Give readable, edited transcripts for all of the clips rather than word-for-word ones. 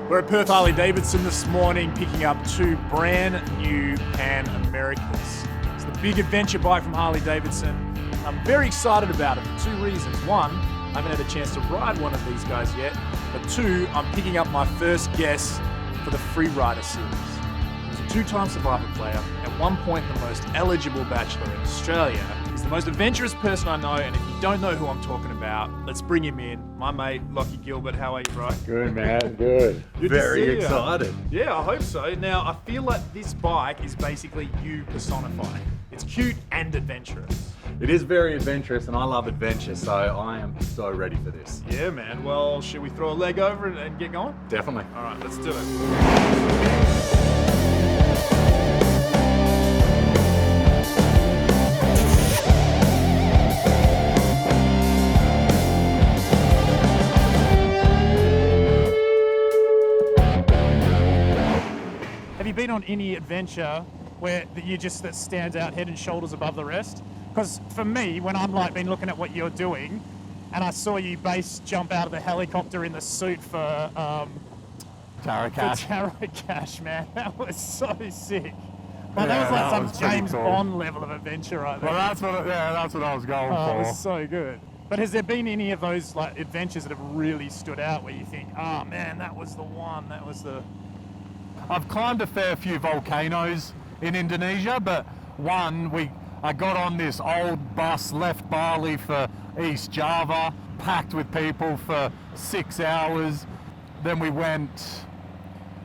We're at Perth Harley-Davidson this morning picking up two brand new Pan Americas. It's the big adventure bike from Harley-Davidson. I'm very excited about it for two reasons. One, I haven't had a chance to ride one of these guys yet, but two, I'm picking up my first guest for the Freerider series. He's a two-time Survivor player, at one point the most eligible bachelor in Australia. He's the most adventurous person I know, and if you don't know who I'm talking about, let's bring him in. My mate, Locky Gilbert. How are you, bro? Good, man. Good. Very excited. Yeah, I hope so. Now, I feel like this bike is basically you personified. It's cute and adventurous. It is very adventurous, and I love adventure, so I am so ready for this. Yeah, man. Well, should we throw a leg over it and get going? Definitely. All right, let's do it. Have you been on any adventure where that stands out head and shoulders above the rest? Because for me, when I'm like been looking at what you're doing, and I saw you base jump out of the helicopter in the suit for Tara Cash. Man, that was so sick. Well, that was like some James Bond level of adventure right there. Well, that's what I was going for. It was so good. But has there been any of those like adventures that have really stood out where you think, oh man, that was the one, that was the... I've climbed a fair few volcanoes in Indonesia, but I got on this old bus, left Bali for East Java, packed with people for 6 hours. Then we went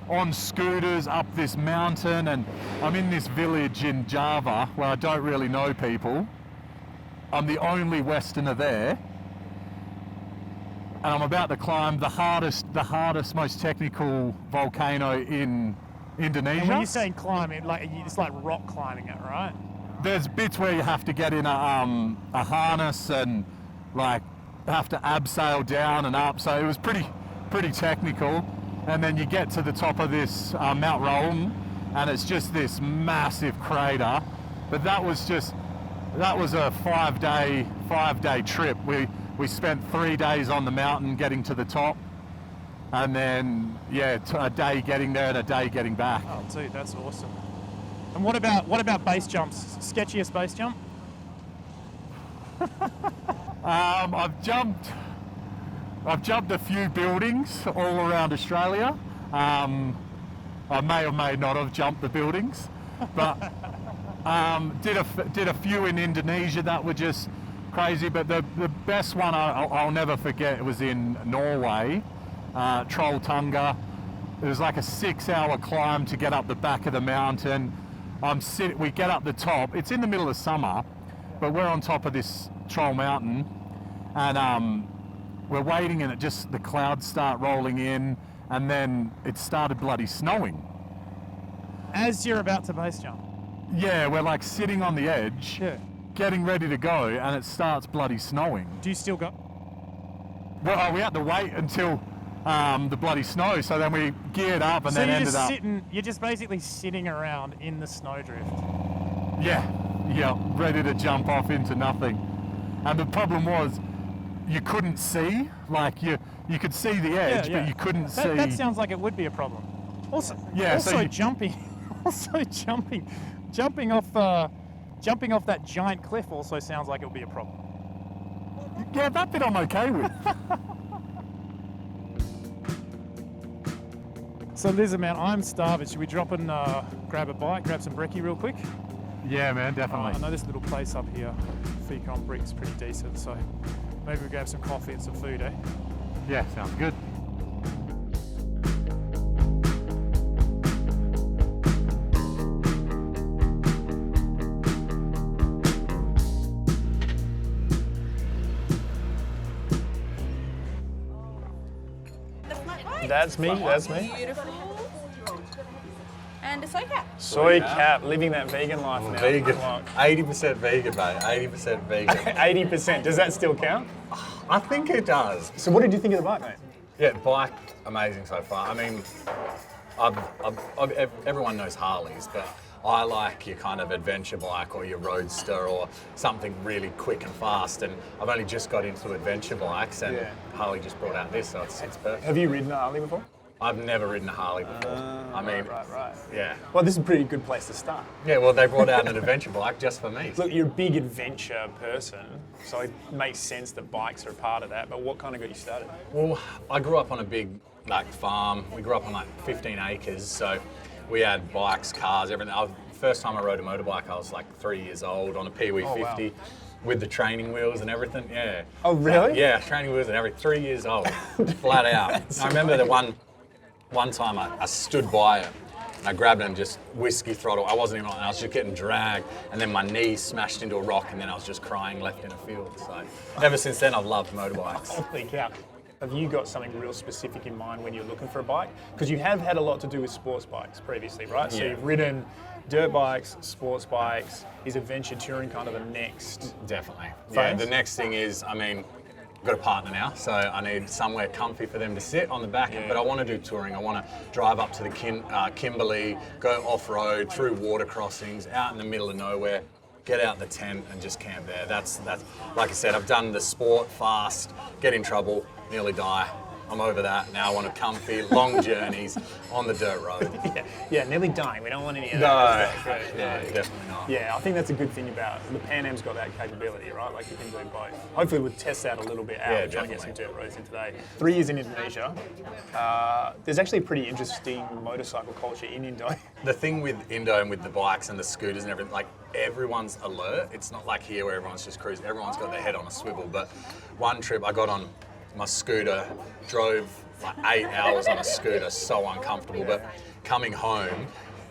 on scooters up this mountain, and I'm in this village in Java where I don't really know people. I'm the only Westerner there. And I'm about to climb the hardest, most technical volcano in Indonesia. And when you're saying climbing, like it's like rock climbing it, right? There's bits where you have to get in a harness and like have to abseil down and up. So it was pretty technical. And then you get to the top of this Mount Rowan, and it's just this massive crater. But that was a five-day trip. We spent 3 days on the mountain getting to the top, and then a day getting there and a day getting back. Oh, dude, that's awesome. And what about base jumps? Sketchiest base jump? I've jumped a few buildings all around Australia. I may or may not have jumped the buildings, but did a few in Indonesia that were just crazy. But the best one I'll never forget, it was in Norway, Trolltunga. It was like a 6-hour climb to get up the back of the mountain. We get up the top. It's in the middle of summer, but we're on top of this Troll Mountain, and we're waiting, and the clouds start rolling in, and then it started bloody snowing. As you're about to base jump? Yeah, we're like sitting on the edge, getting ready to go, and it starts bloody snowing. Do you still go? Well, we had to wait until the bloody snow, so then we geared up and then ended up... You're just basically sitting around in the snowdrift? Yeah, ready to jump off into nothing. And the problem was, you couldn't see, like you could see the edge, but you couldn't see... That sounds like it would be a problem. Jumping off that giant cliff also sounds like it would be a problem. Yeah, that bit I'm okay with. So listen, man, I'm starving. Should we drop and grab a bite, grab some brekkie real quick? Yeah, man, definitely. I know this little place up here, Fika on Brick's pretty decent, so maybe we grab some coffee and some food, eh? Yeah, sounds good. That's me. Beautiful. And a soy cap. Soy cap, living that vegan life now. Vegan. 80% vegan, mate. 80% vegan. 80%. Does that still count? I think it does. So what did you think of the bike, mate? Yeah, bike, amazing so far. I mean, everyone knows Harleys, but I like your kind of adventure bike or your roadster or something really quick and fast. And I've only just got into adventure bikes, and Harley just brought out this, so it's perfect. Have you ridden a Harley before? I've never ridden a Harley before. I mean, Right. yeah. Well, this is a pretty good place to start. Yeah, well, they brought out an adventure bike just for me. Look, you're a big adventure person, so it makes sense that bikes are a part of that, but what kind of got you started? Well, I grew up on a big farm. We grew up on 15 acres, so we had bikes, cars, everything. First time I rode a motorbike, I was 3 years old on a Pee Wee 50 with the training wheels and everything. Yeah. Oh, really? Yeah, training wheels and everything. 3 years old, flat out. I remember the one time I stood by it. And I grabbed it and just whiskey throttle. I wasn't even on it. I was just getting dragged, and then my knee smashed into a rock, and then I was just crying left in a field. So ever since then, I've loved motorbikes. Holy cow. Have you got something real specific in mind when you're looking for a bike? Because you have had a lot to do with sports bikes previously, right? So Yeah. you've ridden dirt bikes, sports bikes. Is adventure touring kind of the next? Definitely. Yeah. Phase? The next thing is, I mean, I've got a partner now, so I need somewhere comfy for them to sit on the back end. Yeah. But I want to do touring. I want to drive up to the Kimberley, go off-road, through water crossings, out in the middle of nowhere, get out the tent and just camp there. That's like I said, I've done the sport, fast, get in trouble, nearly die. I'm over that. Now I want a comfy, long journeys on the dirt road. Yeah, nearly dying. We don't want any of No, that. That's great. yeah, definitely not. Yeah, I think that's a good thing about the Pan Am's got that capability, right? Like you can do both. Hopefully we'll test that a little bit out. Yeah, We're trying to get some definitely. dirt roads in today. 3 years in Indonesia. There's actually a pretty interesting motorcycle culture in Indo. The thing with Indo and with the bikes and the scooters and everything, everyone's alert. It's not like here where everyone's just cruising. Everyone's got their head on a swivel. But one trip I got on my scooter, drove 8 hours on a scooter, so uncomfortable. But coming home,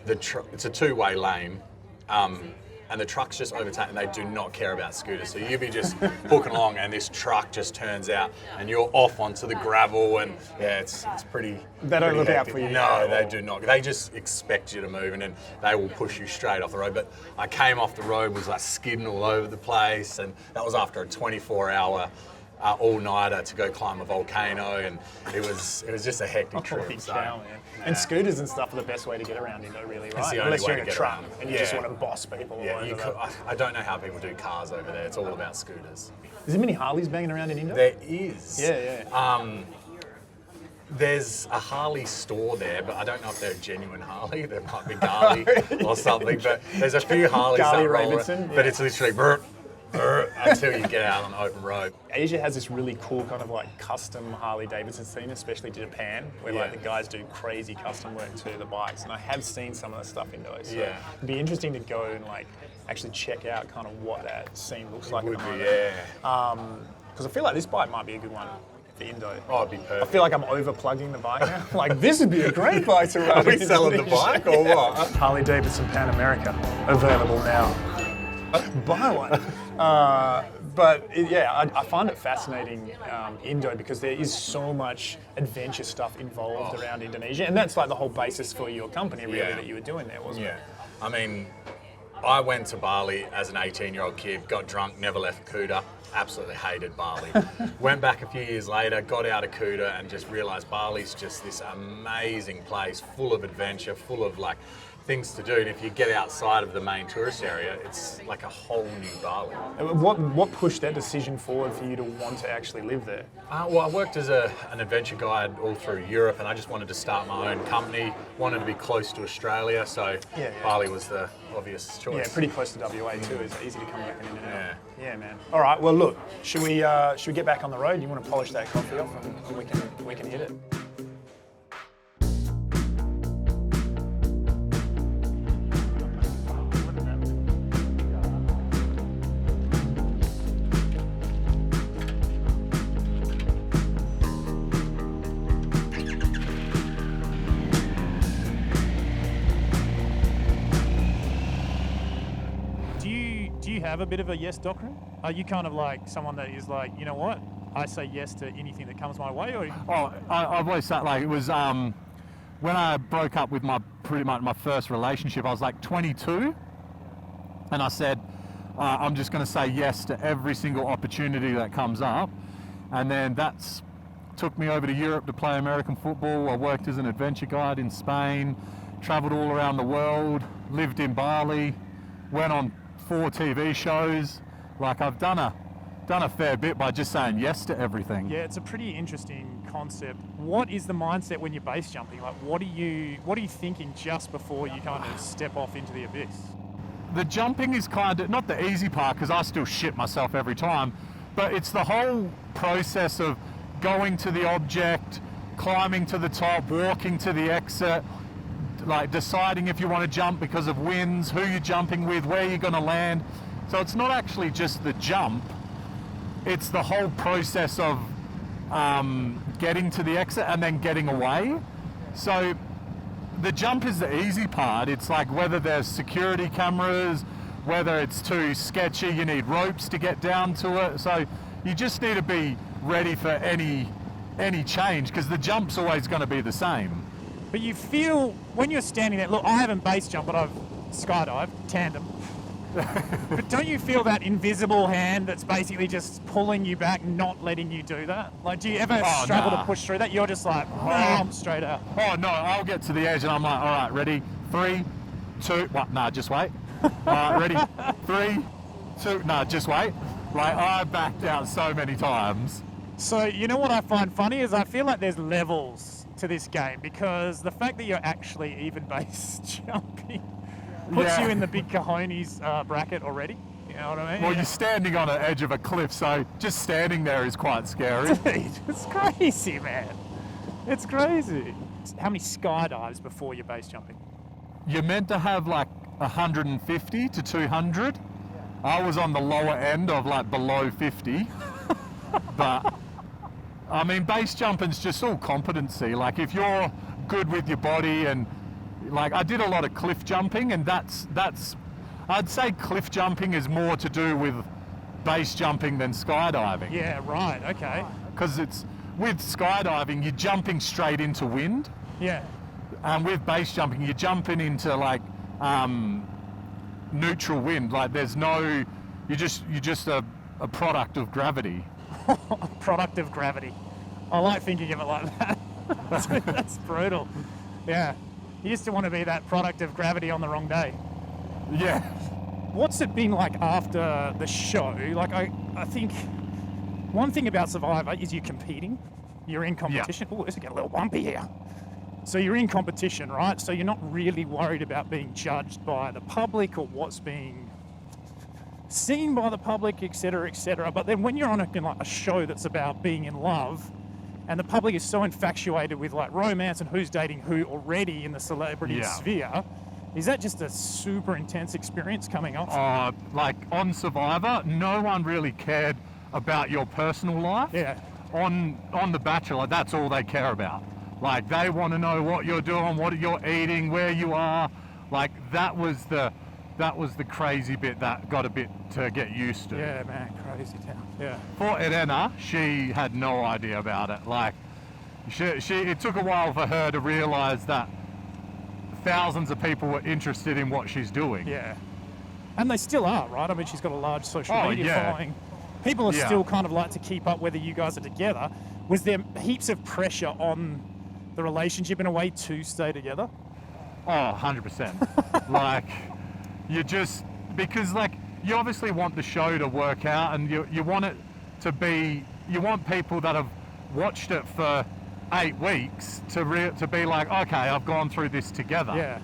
it's a two-way lane, and the trucks just overtake, and they do not care about scooters. So you be just hooking along, and this truck just turns out, and you're off onto the gravel, and yeah, it's pretty. They don't pretty look out hectic. for you. No, they do not. They just expect you to move, and then they will push you straight off the road. But I came off the road, was skidding all over the place, and that was after a 24-hour. All-nighter to go climb a volcano, and it was just a hectic trip. Holy so, cow, man. And scooters and stuff are the best way to get around Indo, really, right? the only Unless way you're to in a get truck around. and you just want to boss people. Yeah, all you over could, that. I don't know how people do cars over there. It's all about scooters. Is there many Harleys banging around in Indo? There is. Yeah. There's a Harley store there, but I don't know if they're a genuine Harley. There might be Garley or something, but there's a few Harleys that roll around, Harley-Davidson, but yeah. it's literally brr, brr, until you get out on the open road. Asia has this really cool kind of custom Harley-Davidson scene, especially to Japan, where Yeah. the guys do crazy custom work to the bikes. And I have seen some of the stuff in those. So Yeah. it'd be interesting to go and actually check out kind of what that scene looks like. Would at the be, moment. yeah. Because I feel like this bike might be a good one for Indo. Oh, it'd be perfect. I feel like I'm over-plugging the bike now. This would be a great bike to ride. Are we in selling the Indonesia. bike or what? Harley-Davidson Pan America, available now. Buy one. I find it fascinating, Indo, because there is so much adventure stuff involved around Indonesia, and that's the whole basis for your company, really, Yeah. that you were doing there, wasn't Yeah. it? I mean, I went to Bali as an 18-year-old kid, got drunk, never left Kuta, absolutely hated Bali. Went back a few years later, got out of Kuta and just realised Bali's just this amazing place, full of adventure, full of things to do. And if you get outside of the main tourist area, it's like a whole new Bali. What pushed that decision forward for you to want to actually live there? Well, I worked as an adventure guide all through Europe, and I just wanted to start my own company, wanted to be close to Australia, so Yeah. Bali was the obvious choice. Yeah, pretty close to WA too. It's easy to come back in and out. Yeah. Yeah, man. All right. Well, look. Should we get back on the road? You want to polish that coffee off, and we can hit it. Do you have a bit of a yes doctrine? Are you kind of like someone that is you know what? I say yes to anything that comes my way, or I've always said it was when I broke up with pretty much my first relationship. I was 22, and I said I'm just going to say yes to every single opportunity that comes up, and then that's took me over to Europe to play American football. I worked as an adventure guide in Spain, travelled all around the world, lived in Bali, went on 4 TV shows. I've done done a fair bit by just saying yes to everything. Yeah, it's a pretty interesting concept. What is the mindset when you're base jumping? Like, what are you thinking just before you kind of step off into the abyss? The jumping is kind of not the easy part because I still shit myself every time, but it's the whole process of going to the object, climbing to the top, walking to the exit, like deciding if you want to jump because of winds, who you're jumping with, where you're going to land. So it's not actually just the jump, it's the whole process of getting to the exit and then getting away. So the jump is the easy part. It's like whether there's security cameras, whether it's too sketchy, you need ropes to get down to it. So you just need to be ready for any change because the jump's always going to be the same. But you feel, when you're standing there, look, I haven't base jumped, but I've skydived, tandem. But don't you feel that invisible hand that's basically just pulling you back, not letting you do that? Like, do you ever struggle to push through that? You're just like, I'm straight out. Oh, no, I'll get to the edge and I'm like, all right, ready? 3, 2, what? Nah, just wait. Ready? 3, 2, nah, just wait. Like, I backed out so many times. So, you know what I find funny is I feel like there's levels to this game because the fact that you're actually even base jumping puts you in the big cojones bracket already. You know what I mean? Well, you're standing on an edge of a cliff, so just standing there is quite scary. Dude, it's crazy, man. It's crazy. How many skydives before you're base jumping? You're meant to have like 150 to 200. I was on the lower end of like below 50. But, I mean, base jumping's just all competency. Like, if you're good with your body and like I did a lot of cliff jumping and that's I'd say cliff jumping is more to do with base jumping than skydiving. Yeah, right, okay. Because it's with skydiving you're jumping straight into wind. Yeah. And with base jumping you're jumping into like neutral wind. Like there's no, you're just a product of gravity. Product of gravity. I like thinking of it like that. That's brutal. Yeah. You used to want to be that product of gravity on the wrong day. Yeah. What's it been like after the show? Like, I think one thing about Survivor is you're competing. You're in competition. Yeah. Oh, this is getting a little bumpy here. So you're in competition, right? So you're not really worried about being judged by the public or what's being seen by the public, etc., etc. But then when you're on a show that's about being in love, and the public is so infatuated with like romance and who's dating who already in the celebrity sphere, is that just a super intense experience coming off? Like on Survivor, no one really cared about your personal life. Yeah. On The Bachelor, that's all they care about. Like they want to know what you're doing, what you're eating, where you are. Like that was the crazy bit that got a bit to get used to. Yeah, man, crazy town. Yeah. For Irena, she had no idea about it. Like, it took a while for her to realise that thousands of people were interested in what she's doing. Yeah. And they still are, right? I mean, she's got a large social media following. People are still kind of like to keep up whether you guys are together. Was there heaps of pressure on the relationship in a way to stay together? Oh, 100%. Like, you just, because like, you obviously want the show to work out and you want it to be, you want people that have watched it for 8 weeks to be like, okay, I've gone through this together. Yeah.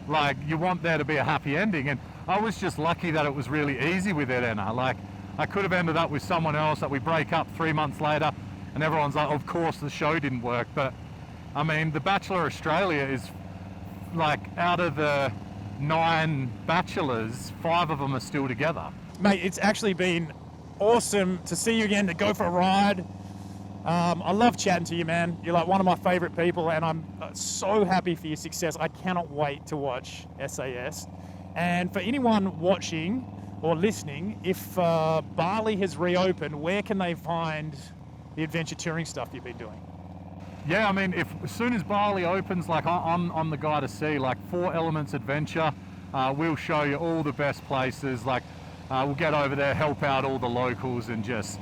Like, you want there to be a happy ending. And I was just lucky that it was really easy with Irena. Like, I could have ended up with someone else that we break up 3 months later and everyone's like, of course the show didn't work. But I mean, The Bachelor Australia is like, out of the 9 bachelors, 5 of them are still together. Mate, it's actually been awesome to see you again, to go for a ride. I love chatting to you, man. You're like one of my favourite people and I'm so happy for your success. I cannot wait to watch SAS. And for anyone watching or listening, if Bali has reopened, where can they find the adventure touring stuff you've been doing? Yeah, I mean, as soon as Bali opens, like I'm the guy to see. Like 4 Elements Adventure, we'll show you all the best places. Like we'll get over there, help out all the locals, and just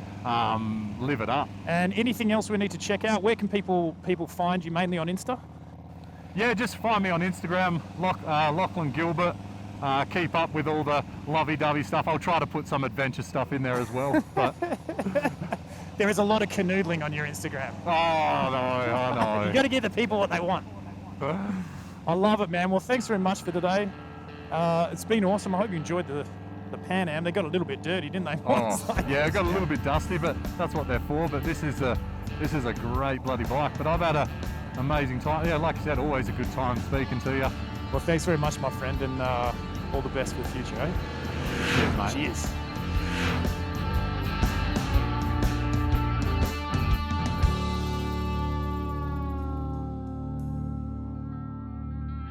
live it up. And anything else we need to check out? Where can people find you? Mainly on Insta? Yeah, just find me on Instagram, Locklan Gilbert. keep up with all the lovey-dovey stuff. I'll try to put some adventure stuff in there as well. But There is a lot of canoodling on your Instagram. oh no, I know. You got to give the people what they want. I love it, man. Well, thanks very much for today. It's been awesome. I hope you enjoyed the Pan Am. They got a little bit dirty, didn't they? Oh, yeah, it got a little bit dusty, but that's what they're for. But this is a great bloody bike. But I've had an amazing time. Yeah, like you said, always a good time speaking to you. Well, thanks very much, my friend, and all the best for the future, eh? Cheers, mate. Cheers.